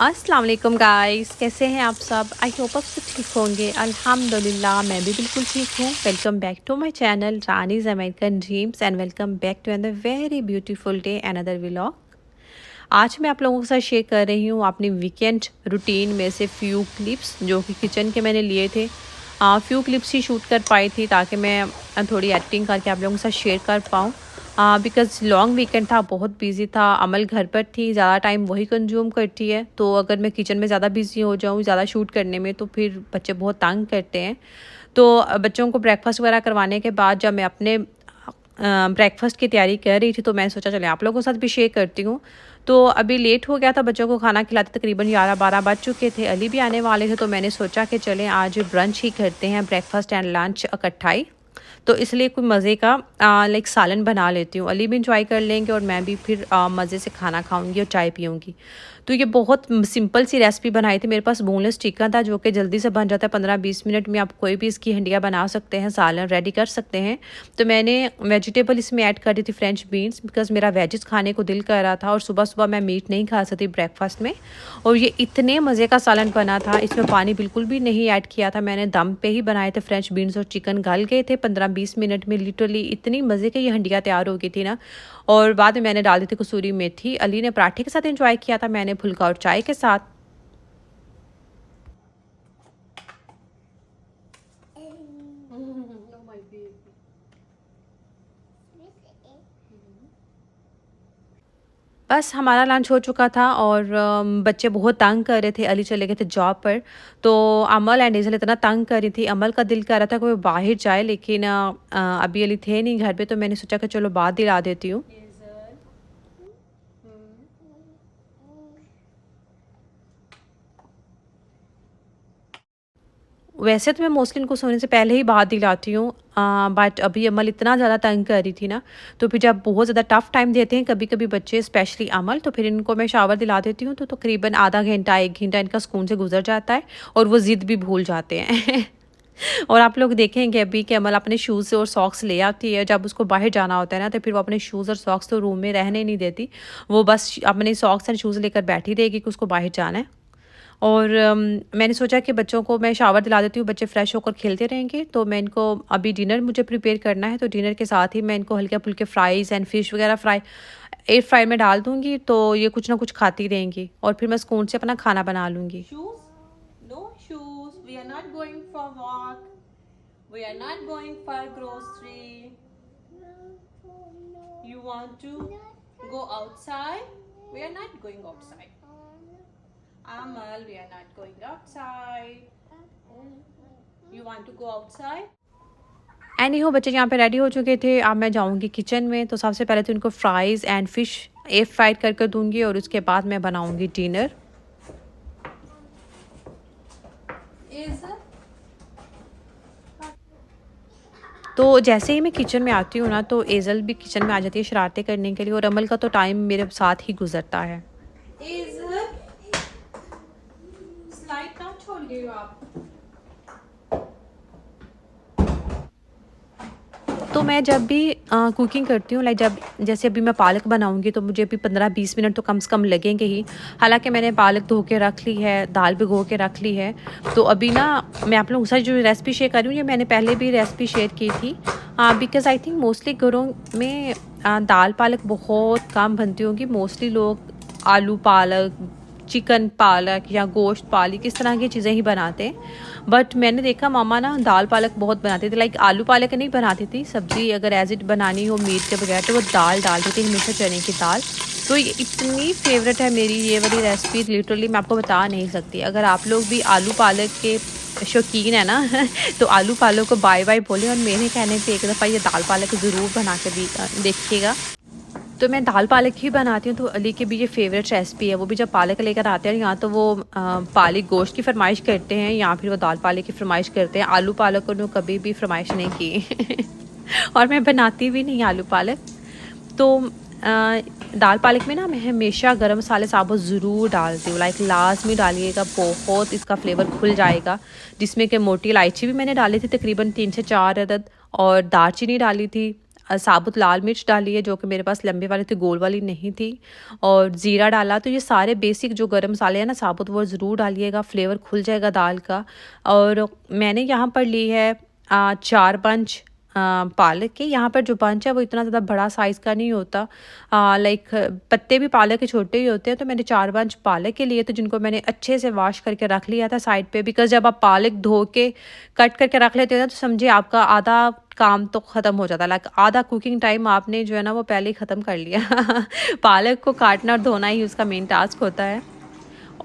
अस्सलाम वालेकुम गाइस, कैसे हैं आप सब। आई होप आप सब ठीक होंगे। अल्हम्दुलिल्लाह मैं भी बिल्कुल ठीक हूँ। Welcome back to my channel Rani's American dreams and welcome back to another very beautiful day another vlog. आज मैं आप लोगों के साथ शेयर कर रही हूँ अपनी वीकेंड रूटीन में से फ्यू क्लिप्स जो कि किचन के मैंने लिए थे। फ्यू क्लिप्स ही शूट कर पाई थी ताकि मैं थोड़ी एडिटिंग करके आप लोगों के साथ शेयर कर पाऊँ। बिकॉज़ लॉन्ग वीकेंड था, बहुत बिज़ी था, अमल घर पर थी, ज़्यादा टाइम वही कंज्यूम करती है। तो अगर मैं किचन में ज़्यादा बिज़ी हो जाऊँ, ज़्यादा शूट करने में, तो फिर बच्चे बहुत तंग करते हैं। तो बच्चों को ब्रेकफ़ास्ट वगैरह करवाने के बाद जब मैं अपने ब्रेकफ़ास्ट की तैयारी कर रही थी तो मैंने सोचा चलें आप लोगों के साथ भी शेयर करती हूँ। तो अभी लेट हो गया था बच्चों को खाना खिलाते, तकरीबन 11-12 बज चुके थे, अली भी आने वाले थे। तो मैंने सोचा कि चलें आज ब्रंच ही करते हैं, ब्रेकफ़ास्ट एंड लंच इकट्ठा ही। तो इसलिए कोई मज़े का लाइक सालन बना लेती हूँ। अली भी इंजॉय कर लेंगे और मैं भी फिर मज़े से खाना खाऊँगी और चाय पीऊँगी। तो ये बहुत सिंपल सी रेसिपी बनाई थी। मेरे पास बोनलेस चिकन था जो कि जल्दी से बन जाता है, 15-20 मिनट में आप कोई भी इसकी हंडिया बना सकते हैं, सालन रेडी कर सकते हैं। तो मैंने वेजिटेबल इसमें ऐड कर दी थी, फ्रेंच बीन्स, बिकॉज़ मेरा वेजिस खाने को दिल कर रहा था और सुबह-सुबह मैं मीट नहीं खा सकती ब्रेकफ़ास्ट में। और ये इतने मज़े का सालन बना था, इसमें पानी बिल्कुल भी नहीं ऐड किया था, मैंने दम पे ही बनाए थे। फ्रेंच बीन्स और चिकन गल गए थे 15-20 मिनट में, लिटरली इतनी मज़े की ये हंडिया तैयार हो गई थी ना। और बाद में मैंने डाल दी थी कसूरी मेथी। अली ने पराठे के साथ एंजॉय किया था, मैंने फुल्का और चाय के साथ। बस हमारा लंच हो चुका था और बच्चे बहुत तंग कर रहे थे, अली चले गए थे जॉब पर। तो अमल एंड इज़ल इतना तंग कर रही थी, अमल का दिल कर रहा था कि वो बाहर जाए, लेकिन अभी अली थे नहीं घर पे। तो मैंने सोचा कि चलो बाद दिला देती हूँ। वैसे तो मैं मोस्टली इनको सोने से पहले ही बाहर दिलाती हूँ, बट अभी अमल इतना ज़्यादा तंग कर रही थी ना, तो फिर जब बहुत ज़्यादा टफ़ टाइम देते हैं कभी कभी बच्चे, स्पेशली अमल, तो फिर इनको मैं शावर दिला देती हूँ। तो तकरीबन आधा घंटा 1 घंटा इनका सुकून से गुजर जाता है और वो ज़िद भी भूल जाते हैं। और आप लोग देखेंगे अभी कि अमल अपने शूज़ और सॉक्स ले आती है, जब उसको बाहर जाना होता है ना, तो फिर वो अपने शूज़ और सॉक्स तो रूम में रहने नहीं देती। वो बस अपने सॉक्स एंड शूज़ लेकर बैठी रहेगी कि उसको बाहर जाना है। और मैंने सोचा कि बच्चों को मैं शावर दिला देती हूँ, बच्चे फ्रेश होकर खेलते रहेंगे। तो मैं इनको अभी डिनर मुझे प्रिपेयर करना है, तो डिनर के साथ ही मैं इनको हल्के-फुल्के फ्राइज़ एंड फ़िश वगैरह फ्राई एयर फ्रायर में डाल दूँगी, तो ये कुछ ना कुछ खाती रहेंगी और फिर मैं सुकून से अपना खाना बना लूँगी। Shoes? No shoes. We are not going for walk. We are not going for grocery. You want to go outside? We are not going outside. Amal, we are not going outside. You want to go outside? Any हो, बच्चे यहाँ पे ready हो चुके थे। अब मैं जाऊँगी किचन में। तो सबसे पहले तो इनको fries and fish air fried कर कर दूँगी और उसके बाद मैं बनाऊँगी डिनर। Is तो जैसे ही मैं किचन में आती हूँ ना, तो एज़ल भी किचन में आ जाती है शरारतें करने के लिए, और अमल का तो टाइम मेरे साथ ही गुजरता है। is slide कहाँ छोड़ गए हो आप? तो मैं जब भी कुकिंग करती हूँ, लाइक जब जैसे अभी मैं पालक बनाऊँगी, तो मुझे अभी 15-20 मिनट तो कम से कम लगेंगे ही। हालांकि मैंने पालक धो के रख ली है, दाल भिगो के रख ली है। तो अभी ना मैं आप लोगों के साथ जो रेसिपी शेयर कर रही हूँ, ये मैंने पहले भी रेसिपी शेयर की थी, बिकॉज़ आई थिंक मोस्टली घरों में दाल पालक बहुत कम बनती होंगी। मोस्टली लोग आलू पालक, चिकन पालक या गोश्त पालक, इस तरह की चीज़ें ही बनाते हैं। बट मैंने देखा मामा ना दाल पालक बहुत बनाती थी, लाइक आलू पालक नहीं बनाती थी। सब्ज़ी अगर एज इट बनानी हो मीट के बगैर, तो वो दाल डालती थी, हमेशा चने की दाल। तो ये इतनी फेवरेट है मेरी ये वाली रेसिपी, लिटरली मैं आपको बता नहीं सकती। अगर आप लोग भी आलू पालक के शौकीन है ना तो आलू पालक को बाय बाय बोले और मेरे कहने पे एक दफ़ा ये दाल पालक ज़रूर बना के भी देखिएगा। तो मैं दाल पालक ही बनाती हूँ। तो अली की भी ये फेवरेट रेसिपी है। वो भी जब पालक लेकर आते हैं यहाँ, तो वो पालक गोश्त की फरमाइश करते हैं या फिर वो दाल पालक की फरमाइश करते हैं। आलू पालक को कभी भी फरमाइश नहीं की और मैं बनाती भी नहीं आलू पालक। तो दाल पालक में ना मैं हमेशा गरम मसाले साबुत ज़रूर डालती हूँ, लाइक लाजमी डालिएगा, बहुत इसका फ्लेवर खुल जाएगा। जिसमें कि मोटी इलायची भी मैंने डाली थी तकरीबन 3 से 4 अदद, और दालचीनी डाली थी, साबुत लाल मिर्च डाली है जो कि मेरे पास लंबे वाली थी, गोल वाली नहीं थी, और ज़ीरा डाला। तो ये सारे बेसिक जो गरम मसाले हैं ना साबुत, वो ज़रूर डालिएगा, फ्लेवर खुल जाएगा दाल का। और मैंने यहाँ पर ली है 4 बंच पालक के। यहाँ पर जो बंच है वो इतना ज़्यादा बड़ा साइज़ का नहीं होता, लाइक पत्ते भी पालक के छोटे ही होते हैं। तो मैंने 4 बंच पालक के लिए, तो जिनको मैंने अच्छे से वॉश करके रख लिया था साइड पे, बिकॉज़ जब आप पालक धो के कट करके रख लेते हो ना, तो समझिए आपका आधा काम तो ख़त्म हो जाता है, लाइक आधा कुकिंग टाइम आपने जो है ना वो पहले ही ख़त्म कर लिया। पालक को काटना और धोना ही उसका मेन टास्क होता है।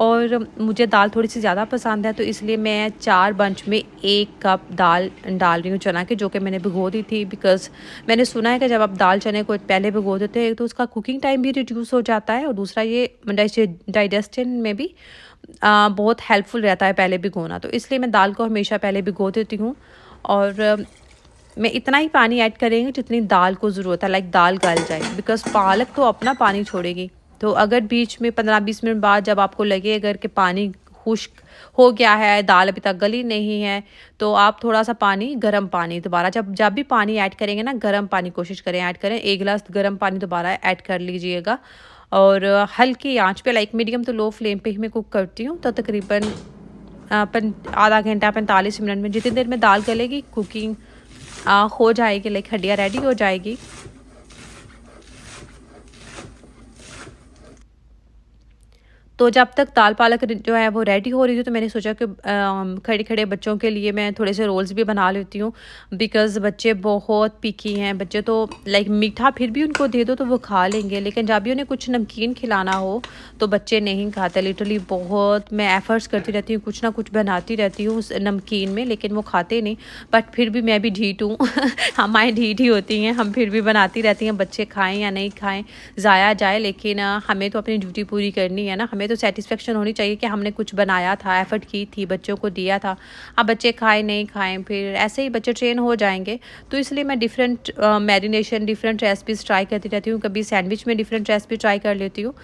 और मुझे दाल थोड़ी सी ज़्यादा पसंद है, तो इसलिए मैं 4 बंच में 1 कप दाल डाल रही हूँ चना की, जो कि मैंने भिगो दी थी। बिकॉज़ मैंने सुना है कि जब आप दाल चने को पहले भिगो देते हैं तो उसका कुकिंग टाइम भी रिड्यूस हो जाता है, और दूसरा ये डाइजेशन में भी बहुत हेल्पफुल रहता है पहले भिगोना। तो इसलिए मैं दाल को हमेशा पहले भिगो देती हूँ। और मैं इतना ही पानी ऐड करेंगे जितनी दाल को ज़रूरत है, लाइक दाल गल जाए, बिकॉज़ पालक तो अपना पानी छोड़ेगी। तो अगर बीच में 15-20 मिनट बाद जब आपको लगे अगर कि पानी खुश्क हो गया है, दाल अभी तक गली नहीं है, तो आप थोड़ा-सा पानी, गर्म पानी दोबारा, जब जब भी पानी ऐड करेंगे ना, गर्म पानी कोशिश करें ऐड करें। 1 गिलास गर्म पानी दोबारा ऐड कर लीजिएगा, और हल्की आँच पे, like medium to low flame पे ही मैं कुक करती हूँ। तो तकरीबन आधा घंटा 45 मिनट में, जितनी देर में दाल गलेगी, कुकिंग हो जाएगी, लाइक हड्डियाँ रेडी हो जाएगी। तो जब तक दाल पालक जो है वो रेडी हो रही थी, तो मैंने सोचा कि खड़े-खड़े बच्चों के लिए मैं थोड़े से रोल्स भी बना लेती हूँ, बिकॉज़ बच्चे बहुत पिकी हैं। बच्चे तो लाइक मीठा फिर भी उनको दे दो तो वो खा लेंगे, लेकिन जब भी उन्हें कुछ नमकीन खिलाना हो तो बच्चे नहीं खाते। लिटरली बहुत मैं एफ़र्ट्स करती रहती हूँ, कुछ ना कुछ बनाती रहती हूँ उस नमकीन में, लेकिन वो खाते नहीं। बट फिर भी मैं भी ढीठ हूँ। हमारी ढीठ ही होती हैं, हम फिर भी बनाती रहती हैं, बच्चे खाएँ या नहीं खाएँ, ज़ाया जाए, लेकिन हमें तो अपनी ड्यूटी पूरी करनी है ना। हमें तो सेटिस्फेक्शन होनी चाहिए कि हमने कुछ बनाया था, एफर्ट की थी, बच्चों को दिया था। अब बच्चे खाएँ नहीं खाएँ, फिर ऐसे ही बच्चे ट्रेन हो जाएंगे। तो इसलिए मैं different marination, different recipes try करती रहती हूँ। कभी सैंडविच में डिफरेंट रेसिपी ट्राई कर लेती हूँ।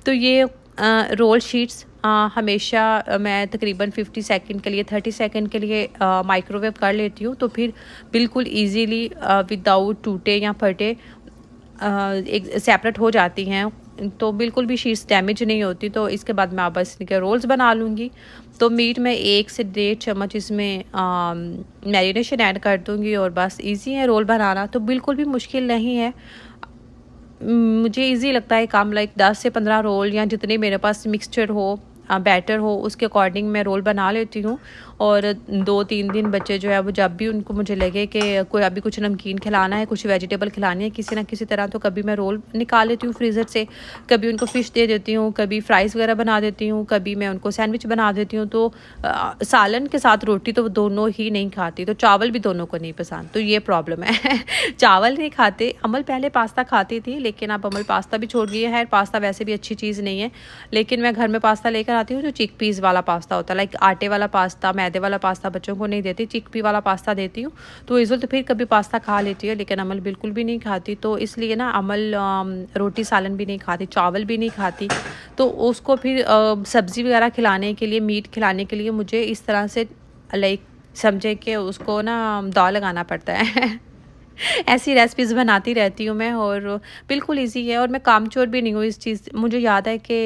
तो ये रोल शीट्स हमेशा मैं तकरीबन 50 सेकंड के लिए, 30 सेकंड के लिए माइक्रोवेव कर लेती हूँ। तो फिर बिल्कुल ईजीली विदाउट टूटे या फटे एक सेपरेट हो जाती हैं, तो बिल्कुल भी शीट्स डैमेज नहीं होती। तो इसके बाद मैं बस इनके रोल्स बना लूँगी। तो मीट में 1 से 1.5 चम्मच इसमें मैरिनेशन ऐड कर दूँगी, और बस इजी है रोल बनाना, तो बिल्कुल भी मुश्किल नहीं है। मुझे इजी लगता है काम, लाइक 10 से 15 रोल या जितने मेरे पास मिक्सचर हो, बैटर हो, उसके अकॉर्डिंग मैं रोल बना लेती हूँ। और 2-3 दिन बच्चे जो है वो जब भी उनको मुझे लगे कि कोई अभी कुछ नमकीन खिलाना है, कुछ वेजिटेबल खिलानी है किसी ना किसी तरह, तो कभी मैं रोल निकाल लेती हूँ फ्रीज़र से, कभी उनको फ़िश दे देती हूँ, कभी फ्राइज़ वगैरह बना देती हूँ, कभी मैं उनको सैंडविच बना देती हूँ। तो सालन के साथ रोटी तो वो दोनों ही नहीं खाती, तो चावल भी दोनों को नहीं पसंद, तो ये प्रॉब्लम है। चावल नहीं खाते। अमल पहले पास्ता खाती थी, लेकिन अब अमल पास्ता भी छोड़ गई है। पास्ता वैसे भी अच्छी चीज़ नहीं है, लेकिन मैं घर में पास्ता लेकर आती हूँ जो चिकपीस वाला पास्ता होता है, लाइक आटे वाला पास्ता, मैदे वाला पास्ता बच्चों को नहीं देती, चिकपी वाला पास्ता देती हूँ। तो इज़ुल तो फिर कभी पास्ता खा लेती है, लेकिन अमल बिल्कुल भी नहीं खाती। तो इसलिए ना अमल रोटी सालन भी नहीं खाती, चावल भी नहीं खाती। तो उसको फिर सब्ज़ी वगैरह खिलाने के लिए, मीट खिलाने के लिए मुझे इस तरह से लाइक समझे कि उसको ना दाव लगाना पड़ता है। ऐसी रेसिपीज़ बनाती रहती हूँ मैं, और बिल्कुल ईज़ी है, और मैं कामचोर भी नहीं हूँ इस चीज़। मुझे याद है कि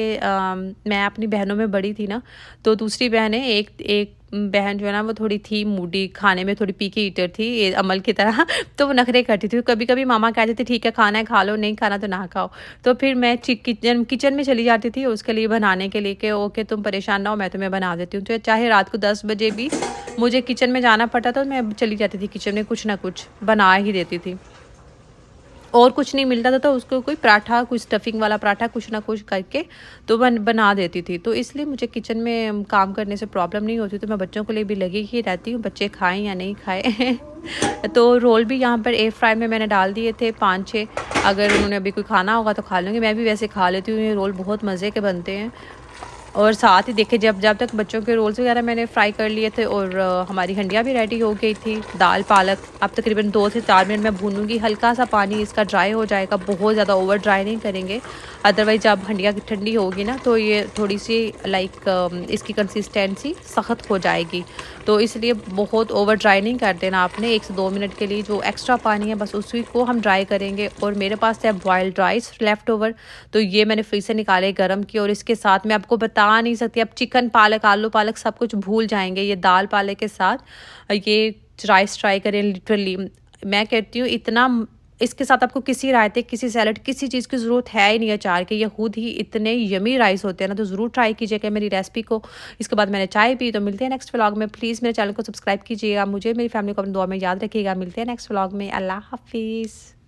मैं अपनी बहनों में बड़ी थी ना, तो दूसरी बहन है, एक एक बहन जो है ना वो थोड़ी थी मूडी, खाने में थोड़ी पीकी ईटर थी, ये अमल की तरह। तो वो नखरे करती थी। कभी कभी मामा कहते थे ठीक है खाना है खा लो, नहीं खाना तो ना खाओ। तो फिर मैं किचन में चली जाती थी उसके लिए बनाने के लिए कि ओके तुम परेशान ना हो, मैं तुम्हें बना देती हूँ। तो चाहे रात को 10 बजे भी मुझे किचन में जाना पड़ता था, तो मैं चली जाती थी किचन में, कुछ ना कुछ बना ही देती थी। और कुछ नहीं मिलता था तो उसको कोई पराठा, कुछ स्टफिंग वाला पराठा, कुछ ना कुछ करके तो बना देती थी। तो इसलिए मुझे किचन में काम करने से प्रॉब्लम नहीं होती। तो मैं बच्चों के लिए भी लगी ही रहती हूँ, बच्चे खाएं या नहीं खाएं। तो रोल भी यहाँ पर एयर फ्राई में मैंने डाल दिए थे 5-6, अगर उन्होंने अभी कोई खाना होगा तो खा लेंगे। मैं भी वैसे खा लेती हूँ, ये रोल बहुत मज़े के बनते हैं। और साथ ही देखिए जब जब तक बच्चों के रोल्स वगैरह मैंने फ्राई कर लिए थे और हमारी हंडिया भी रेडी हो गई थी। दाल पालक अब तकरीबन 2 से 4 मिनट में भूनूंगी। हल्का सा पानी इसका ड्राई हो जाएगा, बहुत ज़्यादा ओवर ड्राई नहीं करेंगे, अदरवाइज जब हंडिया की ठंडी होगी ना तो ये थोड़ी सी लाइक इसकी कंसिस्टेंसी सख्त हो जाएगी। तो इसलिए बहुत ओवर ड्राई नहीं कर देना आपने। 1 से 2 मिनट के लिए जो एक्स्ट्रा पानी है बस उसी को हम ड्राई करेंगे। और मेरे पास है बॉइल्ड राइस लेफ़्ट ओवर, तो ये मैंने फ्रिज से निकाले, गरम किए और इसके साथ मैं आपको बता नहीं सकती, अब चिकन पालक आलू पालक सब कुछ भूल जाएंगे ये दाल पालक के साथ ये राइस ट्राई करें। लिटरली मैं कहती हूँ इतना इसके साथ आपको किसी रायते किसी सैलड किसी चीज़ की ज़रूरत है ही नहीं अचार के, ये खुद ही इतने यमी राइस होते हैं ना। तो ज़रूर ट्राई कीजिएगा मेरी रेसिपी को। इसके बाद मैंने चाय पी। तो मिलते हैं नेक्स्ट व्लॉग में। प्लीज़ मेरे चैनल को सब्सक्राइब कीजिएगा, मुझे मेरी फैमिली को अपनी दुआ में याद रखिएगा। मिलते हैं नेक्स्ट व्लॉग में। अल्लाह हाफिज़।